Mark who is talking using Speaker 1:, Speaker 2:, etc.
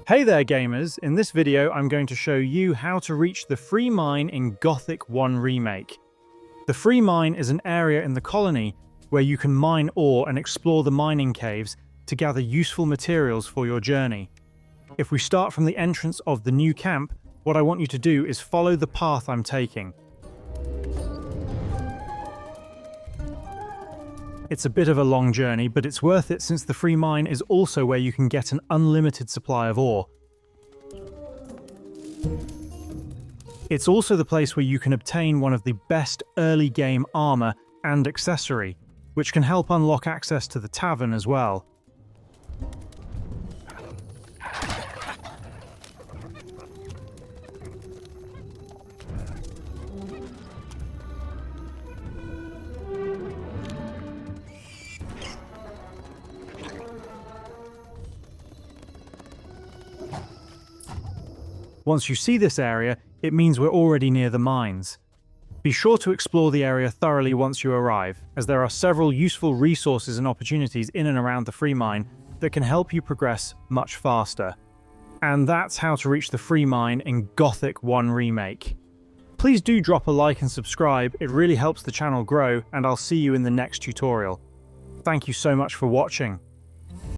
Speaker 1: Hey there gamers, in this video I'm going to show you how to reach the free mine in Gothic 1 Remake. The free mine is an area in the colony where you can mine ore and explore the mining caves to gather useful materials for your journey. If we start from the entrance of the new camp, what I want you to do is follow the path I'm taking. It's a bit of a long journey, but it's worth it since the free mine is also where you can get an unlimited supply of ore. It's also the place where you can obtain one of the best early game armor and accessory, which can help unlock access to the tavern as well. Once you see this area, it means we're already near the mines. Be sure to explore the area thoroughly once you arrive, as there are several useful resources and opportunities in and around the free mine that can help you progress much faster. And that's how to reach the free mine in Gothic 1 Remake. Please do drop a like and subscribe, it really helps the channel grow, and I'll see you in the next tutorial. Thank you so much for watching.